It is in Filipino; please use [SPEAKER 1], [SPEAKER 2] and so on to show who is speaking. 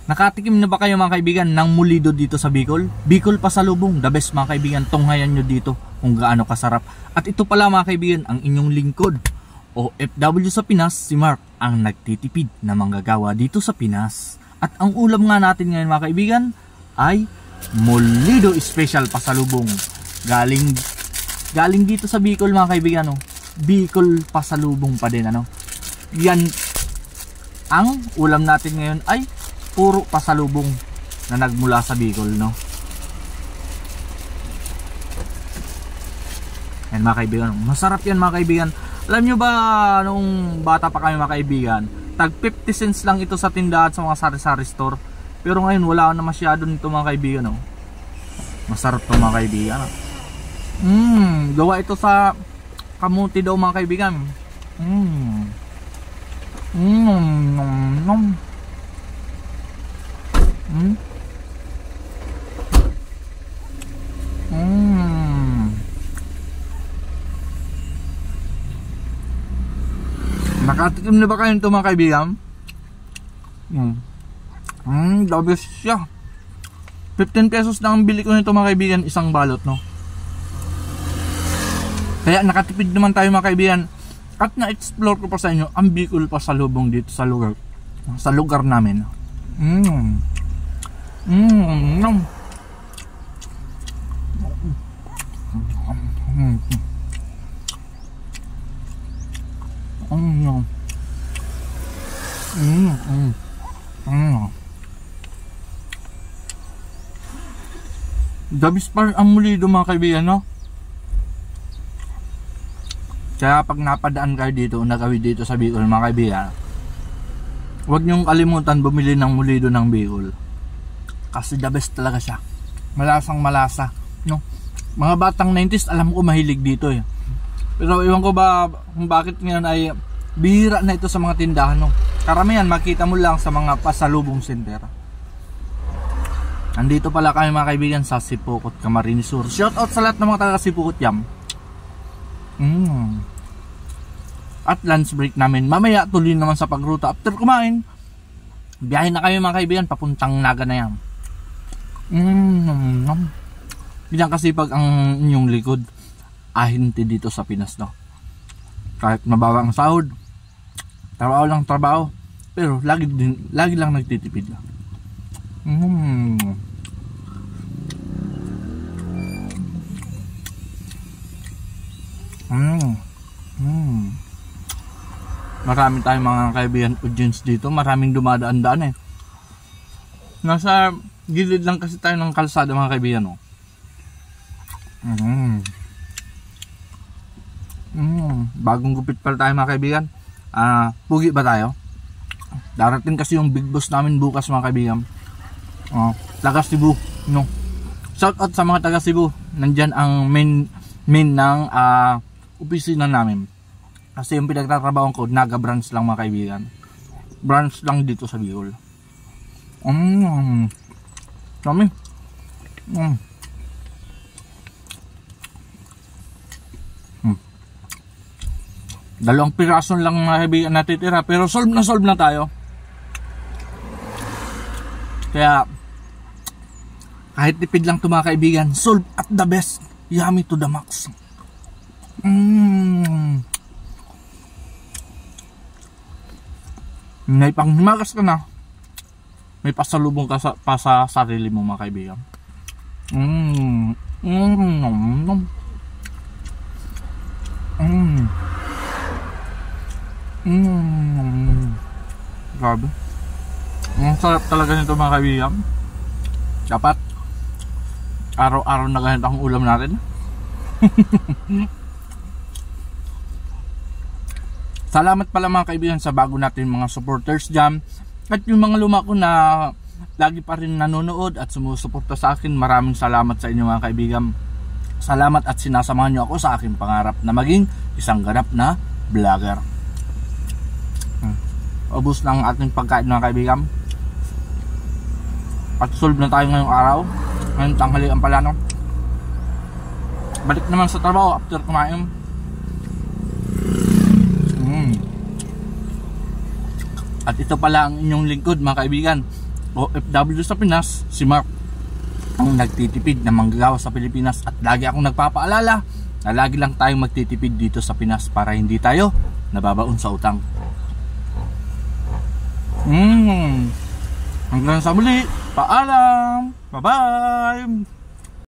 [SPEAKER 1] Nakatikim na ba kayo mga kaibigan ng mulido dito sa Bicol? Bicol pasalubong, the best mga kaibigan, tunghayan nyo dito kung gaano kasarap. At ito pala mga kaibigan, ang inyong lingkod o OFW sa Pinas, si Mark, ang nagtitipid na manggagawa dito sa Pinas. At ang ulam nga natin ngayon mga kaibigan ay mulido special pasalubong. Galing dito sa Bicol mga kaibigan, no? Bicol pasalubong pa din, ano? Yan, ang ulam natin ngayon ay puro pasalubong na nagmula sa Bicol, no? Yan mga kaibigan, masarap yan mga kaibigan. Alam nyo ba nung bata pa kami mga kaibigan, tag 50 cents lang ito sa tindahan sa mga sari-sari store. Pero ngayon wala na masyado nito mga kaibigan, no? Masarap to mga kaibigan. Gawa ito sa kamuti daw mga kaibigan. Nakatikim na ba kayo ito mga kaibigan? Dabis siya. 15 pesos na ang bili ko nito mga kaibigan, isang balot, no? Kaya nakatipid naman tayo mga kaibigan. At na-explore ko pa sa inyo ang Bicol pasalubong dito sa lugar namin. Dabis pa ang mulido mga kaibigan, no? Kaya pag napadaan kayo dito, nagawid dito sa Bicol mga kaibigan, huwag niyong kalimutan bumili ng mulido ng Bicol. Kasi the best talaga siya. Malasang malasa, no? Mga batang 90s alam ko mahilig dito eh. Pero iwan ko ba kung bakit ngayon ay bihira na ito sa mga tindahan, no? Karamihan makita mo lang sa mga pasalubong center. Andito pala kami mga kaibigan sa Sipokot, Camarines Sur. Shout out sa lahat ng mga taga Sipokot Yam. At lunch break namin. Mamaya tuloy naman sa pagruta. After kumain, biyahe na kayo mga kaibigan, papuntang Naga na yan. Bilang kasi pag ang inyong likod ahinti dito sa Pinas, no? Kahit mababa ang sahod, trabaho lang trabaho, pero lagi lang nagtitipid lang. Marami tayong mga kaibigan audience dito, maraming dumadaan-daan eh. Nasa gilid lang kasi tayo ng kalsada mga kaibigan, no? Bagong gupit pala tayo mga kaibigan. Pugi ba tayo? Darating kasi yung big boss namin bukas mga kaibigan. Taga Cebu, no? Shout out sa mga taga Cebu. Nandyan ang main ng opisina namin. Kasi yung pinagtatrabaho ko, Naga branch lang mga kaibigan. Branch lang dito sa Bicol. Dami. Dalawang piraso lang mga kaibigan natitira, pero solve na tayo. Kaya kahit tipid lang ito mga kaibigan, solve at the best, yummy to the max. May panghimagas ka na, may pasalubong ka pa sa sarili mo mga kaibigan. Grabe. Ang sarap talaga nito mga kaibigan. Dapat araw-araw na ganito ang ulam natin. Salamat pala mga kaibigan sa bago natin mga supporters dyan. At yung mga lumako na lagi pa rin nanonood at sumusuporta sa akin, maraming salamat sa inyo mga kaibigan. Salamat at sinasamahan nyo ako sa aking pangarap na maging isang ganap na vlogger. Ubus na ang ating pagkain mga kaibigan. At solve na tayo ngayong araw. Ngayong tanghali ang pala, no? Balik naman sa trabaho after kumain. At ito pala ang inyong lingkod mga kaibigan, OFW sa Pinas, si Mark ang nagtitipid na manggagawa sa Pilipinas, at lagi akong nagpapaalala na lagi lang tayong magtitipid dito sa Pinas para hindi tayo nababaon sa utang. Hanggang sa muli, paalam, bye bye.